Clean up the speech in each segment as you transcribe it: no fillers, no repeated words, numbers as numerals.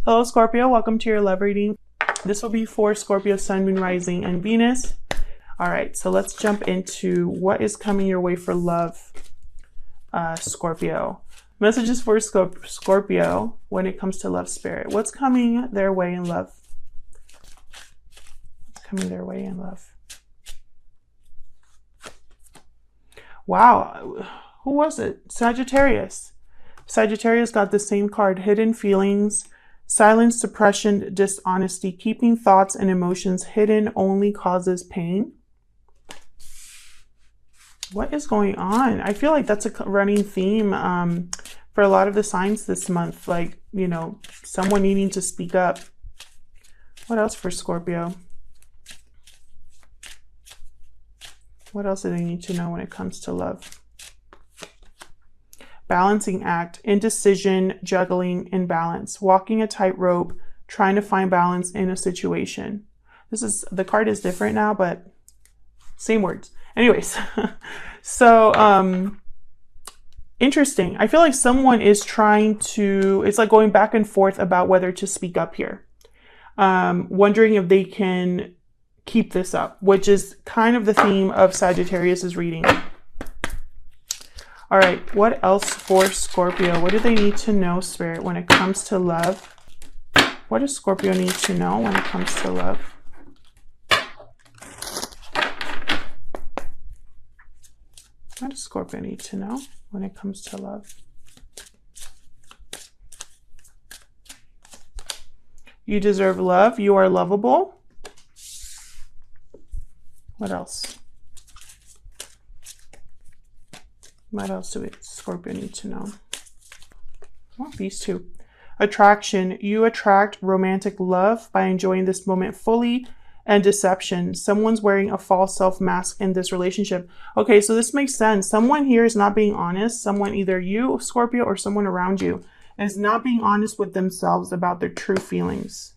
Hello, Scorpio. Welcome to your love reading. This will be for Scorpio, Sun, Moon, Rising, and Venus. All right, so let's jump into what is coming your way for love, Scorpio. Messages for Scorpio when it comes to love, spirit. What's coming their way in love? What's coming their way in love? Wow. Who was it? Sagittarius. Sagittarius got the same card. Hidden feelings, silence, suppression, dishonesty. Keeping thoughts and emotions hidden only causes pain. What is going on? I feel like that's a running theme for a lot of the signs this month. Like, you know, someone needing to speak up. What else for Scorpio? What else do they need to know when it comes to love? Balancing act, indecision, juggling, imbalance, walking a tightrope, trying to find balance in a situation. The card is different now, but same words. Anyways, so interesting. I feel like someone is trying to, it's like going back and forth about whether to speak up here. Wondering if they can keep this up, which is kind of the theme of Sagittarius's reading. All right, what else for Scorpio? What do they need to know, Spirit, when it comes to love? What does Scorpio need to know when it comes to love? What does Scorpio need to know when it comes to love? You deserve love. You are lovable. What else? What else do Scorpio need to know? Well, these two. Attraction. You attract romantic love by enjoying this moment fully. And deception. Someone's wearing a false self mask in this relationship. Okay, so this makes sense. Someone here is not being honest. Someone, either you, Scorpio, or someone around you, is not being honest with themselves about their true feelings.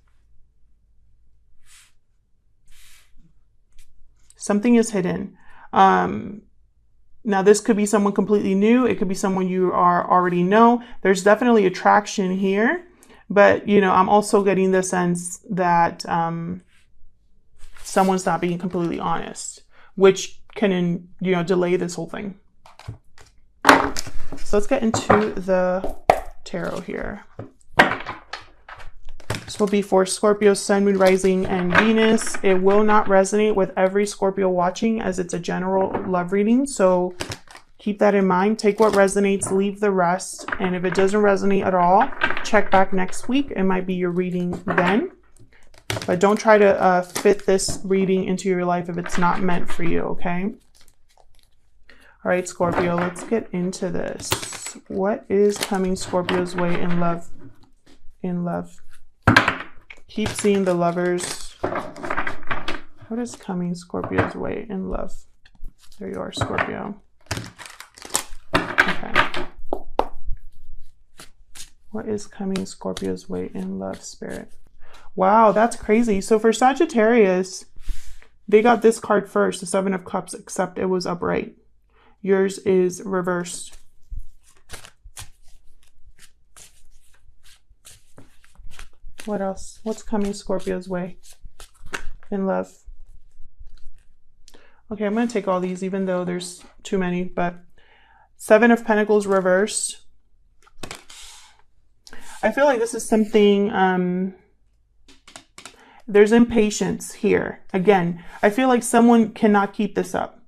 Something is hidden. Now, this could be someone completely new. It could be someone you already know. There's definitely attraction here. But, you know, I'm also getting the sense that someone's not being completely honest, which can, you know, delay this whole thing. So let's get into the tarot here. This will be for Scorpio, Sun, Moon, Rising, and Venus. It will not resonate with every Scorpio watching, as it's a general love reading. So keep that in mind. Take what resonates, leave the rest. And if it doesn't resonate at all, check back next week. It might be your reading then. But don't try to fit this reading into your life if it's not meant for you, okay? All right, Scorpio, let's get into this. What is coming Scorpio's way in love? In love. Keep seeing the Lovers. What is coming Scorpio's way in love? There you are, Scorpio. Okay. What is coming Scorpio's way in love, Spirit? Wow, that's crazy. So for Sagittarius, they got this card first, the Seven of Cups, except it was upright. Yours is reversed. What else? What's coming Scorpio's way in love? Okay, I'm going to take all these, even though there's too many, but Seven of Pentacles reversed. I feel like this is something... there's impatience here. Again, I feel like someone cannot keep this up.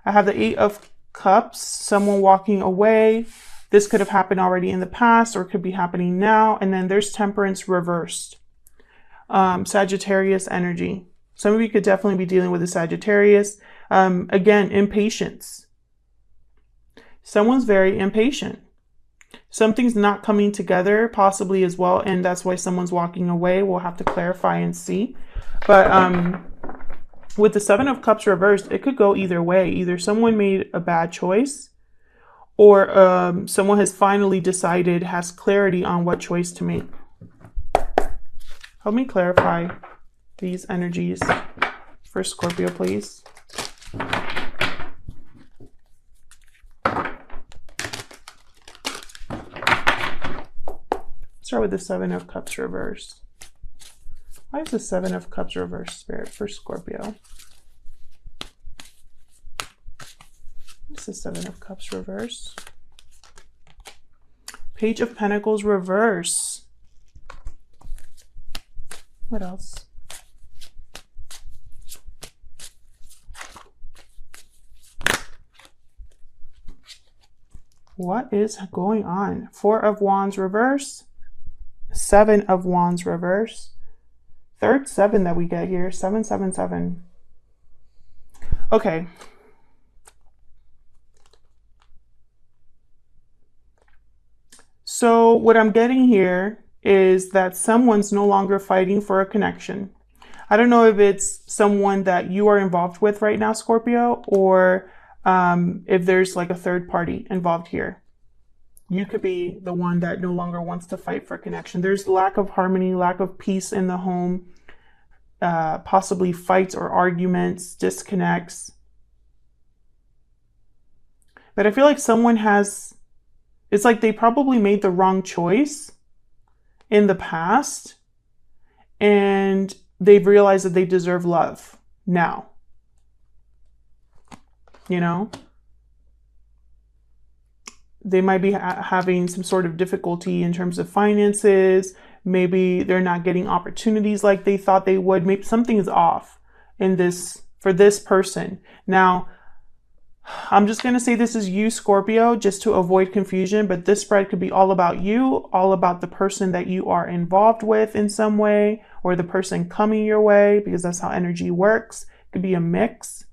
I have the Eight of Cups, someone walking away. This could have happened already in the past or could be happening now. And then there's Temperance reversed. Sagittarius energy. Some of you could definitely be dealing with a Sagittarius. Again, impatience. Someone's very impatient. Something's not coming together possibly as well, and that's why someone's walking away. We'll have to clarify and see. But with the Seven of Cups reversed, it could go either way. Either someone made a bad choice, or someone has finally decided, has clarity on what choice to make. Help me clarify these energies for Scorpio, please. These start with the Seven of Cups reversed. Why is the Seven of Cups reversed, Spirit, for Scorpio? What's the Seven of Cups reversed? Page of Pentacles reverse. What else? What is going on? Four of Wands reverse. Seven of Wands reverse. Third seven that we get here. 777. Okay. So what I'm getting here is that someone's no longer fighting for a connection. I don't know if it's someone that you are involved with right now, Scorpio, or if there's like a third party involved here. You could be the one that no longer wants to fight for connection. There's lack of harmony, lack of peace in the home, possibly fights or arguments, disconnects. But I feel like someone has, it's like they probably made the wrong choice in the past and they've realized that they deserve love now. You know, they might be having some sort of difficulty in terms of finances. Maybe they're not getting opportunities like they thought they would. Maybe something is off in this for this person. Now, I'm just going to say this is you, Scorpio, just to avoid confusion, but this spread could be all about you, all about the person that you are involved with in some way, or the person coming your way, because that's how energy works. It could be a mix.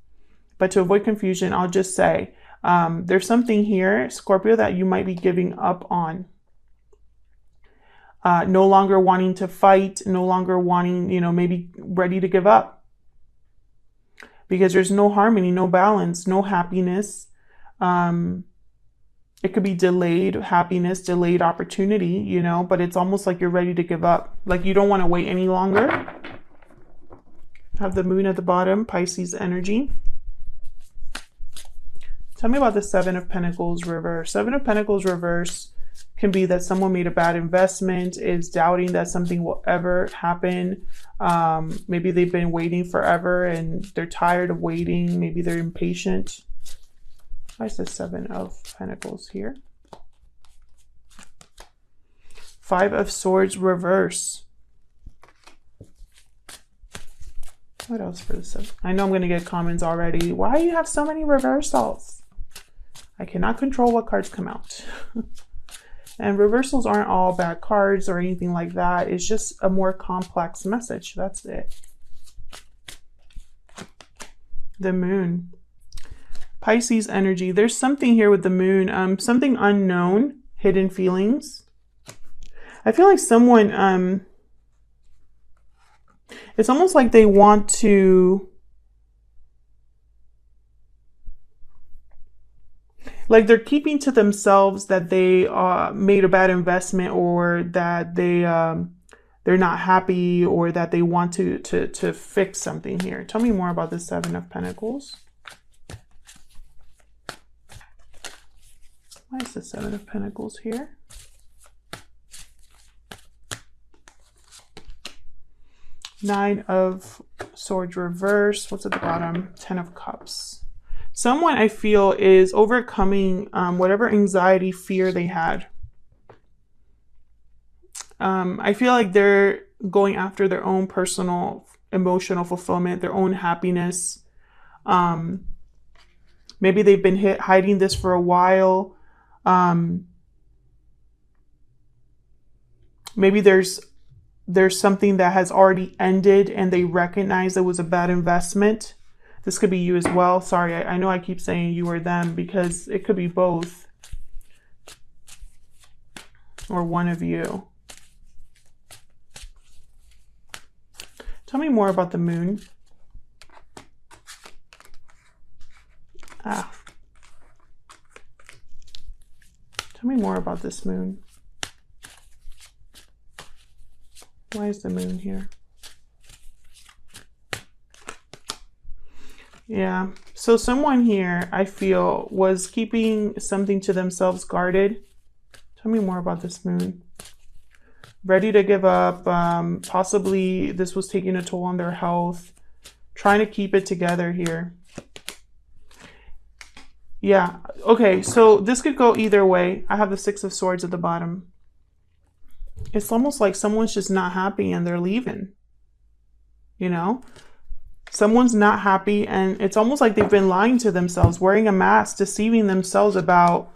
But to avoid confusion, I'll just say there's something here, Scorpio, that you might be giving up on. No longer wanting to fight, no longer wanting, you know, maybe ready to give up. Because there's no harmony, no balance, no happiness. It could be delayed happiness, delayed opportunity, you know, but it's almost like you're ready to give up. Like you don't want to wait any longer. Have the moon at the bottom, Pisces energy. Tell me about the Seven of Pentacles reverse. Seven of Pentacles reverse can be that someone made a bad investment, is doubting that something will ever happen. Maybe they've been waiting forever and they're tired of waiting. Maybe they're impatient. Why is the Seven of Pentacles here? Five of Swords reverse. What else for the seven? I know I'm going to get comments already. Why do you have so many reversals? I cannot control what cards come out. And reversals aren't all bad cards or anything like that. It's just a more complex message. That's it. The moon. Pisces energy. There's something here with the moon. Something unknown. Hidden feelings. I feel like someone... it's almost like they want to... like they're keeping to themselves that they made a bad investment, or that they're not happy, or that they want to fix something here. Tell me more about the Seven of Pentacles. Why is the Seven of Pentacles here? Nine of Swords reverse. What's at the bottom? 10 of Cups. Someone I feel is overcoming whatever anxiety, fear they had. I feel like they're going after their own personal emotional fulfillment, their own happiness. Maybe they've been hiding this for a while. Maybe there's something that has already ended and they recognize it was a bad investment. This could be you as well. Sorry, I know I keep saying you or them because it could be both. Or one of you. Tell me more about the moon. Tell me more about this moon. Why is the moon here? Yeah, so someone here, I feel, was keeping something to themselves guarded. Tell me more about this moon. ready to give up. Possibly this was taking a toll on their health. Trying to keep it together here. Yeah, okay, so this could go either way. I have the Six of Swords at the bottom. It's almost like someone's just not happy and they're leaving. You know? Someone's not happy and it's almost like they've been lying to themselves, wearing a mask, deceiving themselves about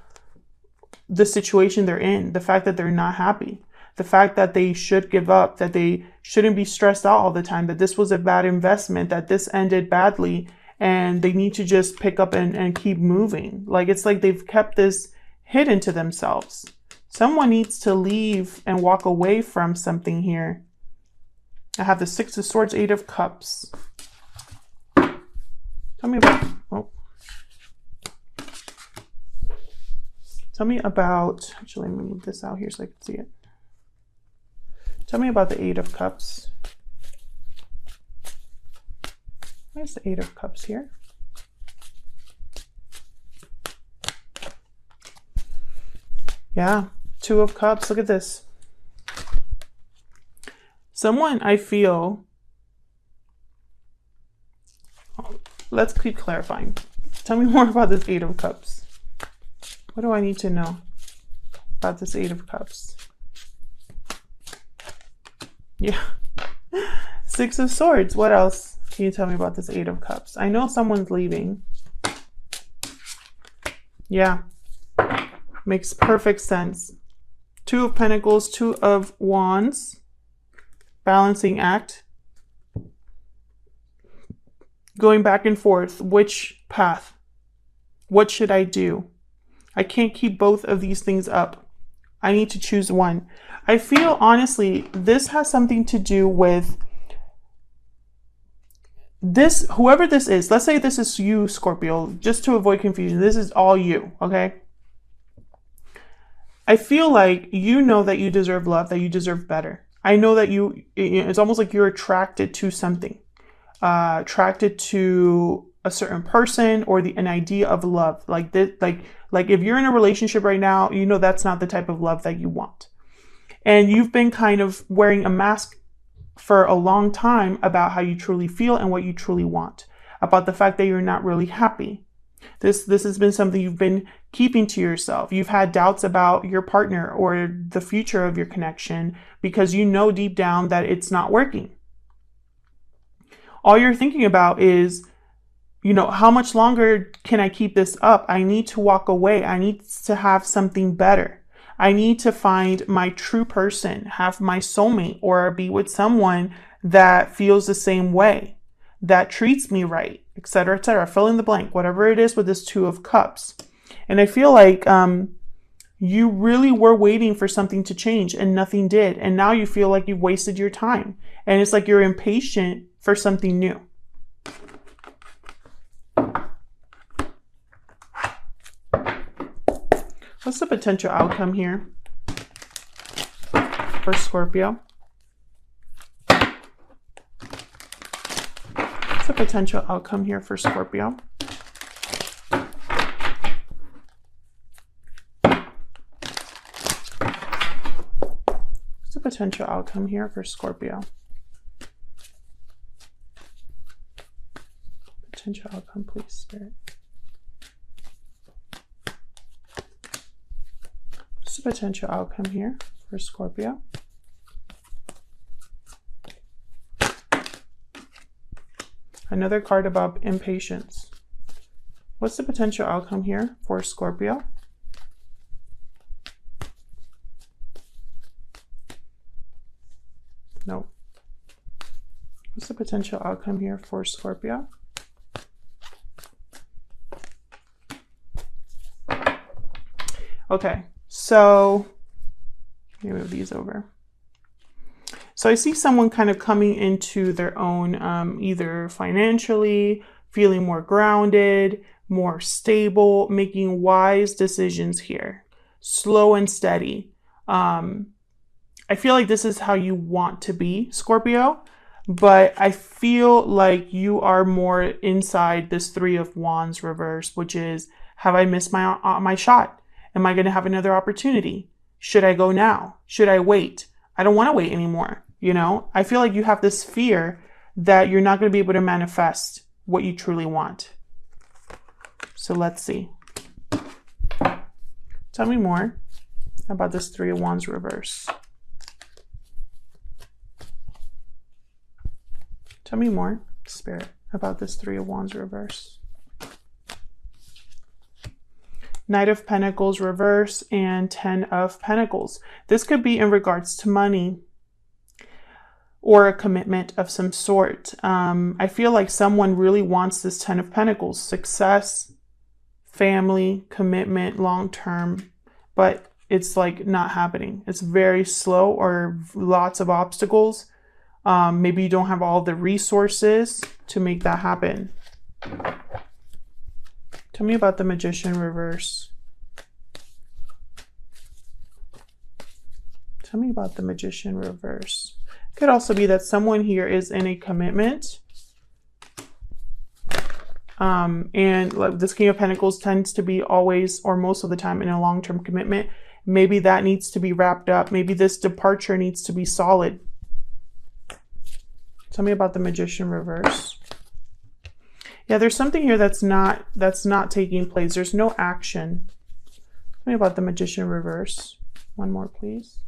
the situation they're in, the fact that they're not happy, the fact that they should give up, that they shouldn't be stressed out all the time, that this was a bad investment, that this ended badly, and they need to just pick up and keep moving. Like, it's like they've kept this hidden to themselves. Someone needs to leave and walk away from something here. I have the Six of Swords, Eight of Cups. Tell me about, actually, let me move this out here so I can see it. Tell me about the Eight of Cups. Where's the Eight of Cups here? Yeah, Two of Cups. Look at this. Someone, I feel, let's keep clarifying. Tell me more about this Eight of Cups. What do I need to know about this Eight of Cups? Yeah. Six of Swords. What else can you tell me about this Eight of Cups? I know someone's leaving. Yeah. Makes perfect sense. Two of Pentacles, Two of Wands. Balancing act. Going back and forth. Which path? What should I do? I can't keep both of these things up. I need to choose one. I feel, honestly, this has something to do with this, whoever this is. Let's say this is you, Scorpio, just to avoid confusion. This is all you, okay? I feel like you know that you deserve love, that you deserve better. I know that it's almost like you're attracted to something, attracted to a certain person or an idea of love. Like this, like if you're in a relationship right now, you know that's not the type of love that you want. And you've been kind of wearing a mask for a long time about how you truly feel and what you truly want, about the fact that you're not really happy. This has been something you've been keeping to yourself. You've had doubts about your partner or the future of your connection because you know deep down that it's not working. All you're thinking about is, you know, how much longer can I keep this up? I need to walk away. I need to have something better. I need to find my true person, have my soulmate, or be with someone that feels the same way, that treats me right, etc., etc. Fill in the blank, whatever it is with this Two of Cups. And I feel like you really were waiting for something to change and nothing did. And now you feel like you've wasted your time. And it's like you're impatient for something new. What's the potential outcome here for Scorpio? What's the potential outcome here for Scorpio? What's the potential outcome here for Scorpio? Potential outcome, please, Spirit. What's the potential outcome here for Scorpio? Another card about impatience. What's the potential outcome here for Scorpio? No. What's the potential outcome here for Scorpio? Okay. So, let me move these over. So I see someone kind of coming into their own, either financially, feeling more grounded, more stable, making wise decisions here. Slow and steady. I feel like this is how you want to be, Scorpio, but I feel like you are more inside this Three of Wands reverse, which is, have I missed my shot? Am I going to have another opportunity? Should I go now? Should I wait? I don't want to wait anymore. You know, I feel like you have this fear that you're not going to be able to manifest what you truly want. So let's see. Tell me more about this Three of Wands reverse. Tell me more, Spirit, about this Three of Wands reverse. Knight of Pentacles reverse and 10 of Pentacles. This could be in regards to money or a commitment of some sort. I feel like someone really wants this 10 of Pentacles. Success, family, commitment, long-term, but it's like not happening. It's very slow or lots of obstacles. Maybe you don't have all the resources to make that happen. Tell me about the Magician reverse. Tell me about the Magician reverse. Could also be that someone here is in a commitment. And like this King of Pentacles tends to be always or most of the time in a long-term commitment. Maybe that needs to be wrapped up. Maybe this departure needs to be solid. Tell me about the Magician reverse. Yeah, there's something here that's not taking place. There's no action. Tell me about the Magician reverse. One more, please.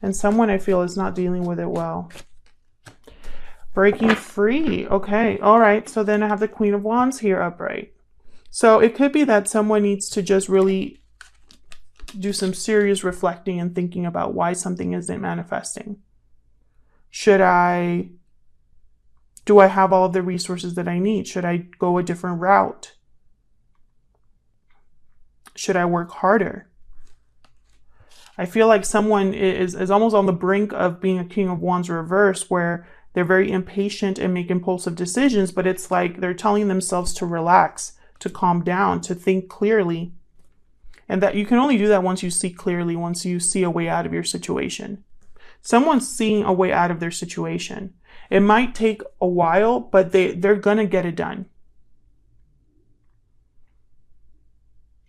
And someone I feel is not dealing with it well. Breaking free. Okay. All right. So then I have the Queen of Wands here upright. So it could be that someone needs to just really do some serious reflecting and thinking about why something isn't manifesting. Do I have all of the resources that I need? Should I go a different route? Should I work harder? I feel like someone is almost on the brink of being a King of Wands reverse, where they're very impatient and make impulsive decisions, but it's like they're telling themselves to relax, to calm down, to think clearly. And that you can only do that once you see clearly, once you see a way out of your situation. Someone's seeing a way out of their situation. It might take a while, but they're going to get it done.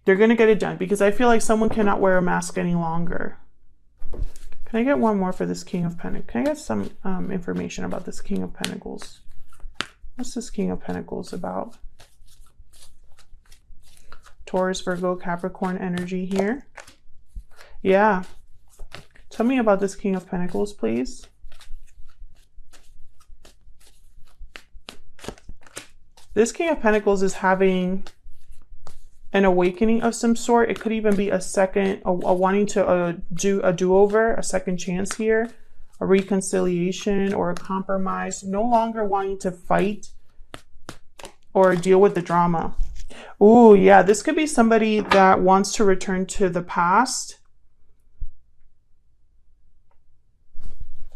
They're going to get it done because I feel like someone cannot wear a mask any longer. Can I get one more for this King of Pentacles? Can I get some information about this King of Pentacles? What's this King of Pentacles about? Taurus, Virgo, Capricorn energy here. Yeah. Tell me about this King of Pentacles, please. This King of Pentacles is having an awakening of some sort. It could even be a wanting to do a do-over, a second chance here, a reconciliation or a compromise, no longer wanting to fight or deal with the drama. Ooh, yeah, this could be somebody that wants to return to the past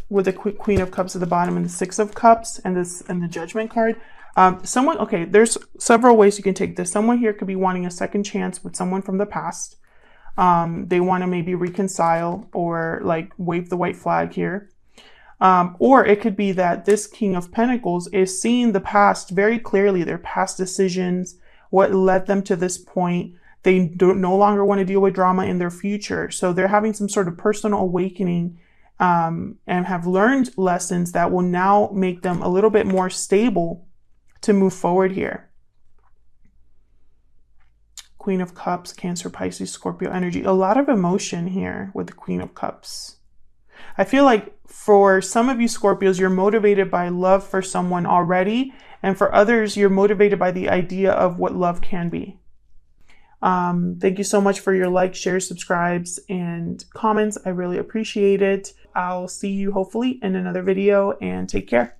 with the Queen of Cups at the bottom and the Six of Cups and the Judgment card. Okay, there's several ways you can take this. Someone here could be wanting a second chance with someone from the past. They want to maybe reconcile or like wave the white flag here. Or it could be that this King of Pentacles is seeing the past very clearly, their past decisions, what led them to this point. They no longer want to deal with drama in their future. So they're having some sort of personal awakening and have learned lessons that will now make them a little bit more stable to move forward here. Queen of Cups, Cancer, Pisces, Scorpio energy. A lot of emotion here with the Queen of Cups. I feel like for some of you Scorpios, you're motivated by love for someone already. And for others, you're motivated by the idea of what love can be. Thank you so much for your likes, shares, subscribes, and comments. I really appreciate it. I'll see you hopefully in another video, and take care.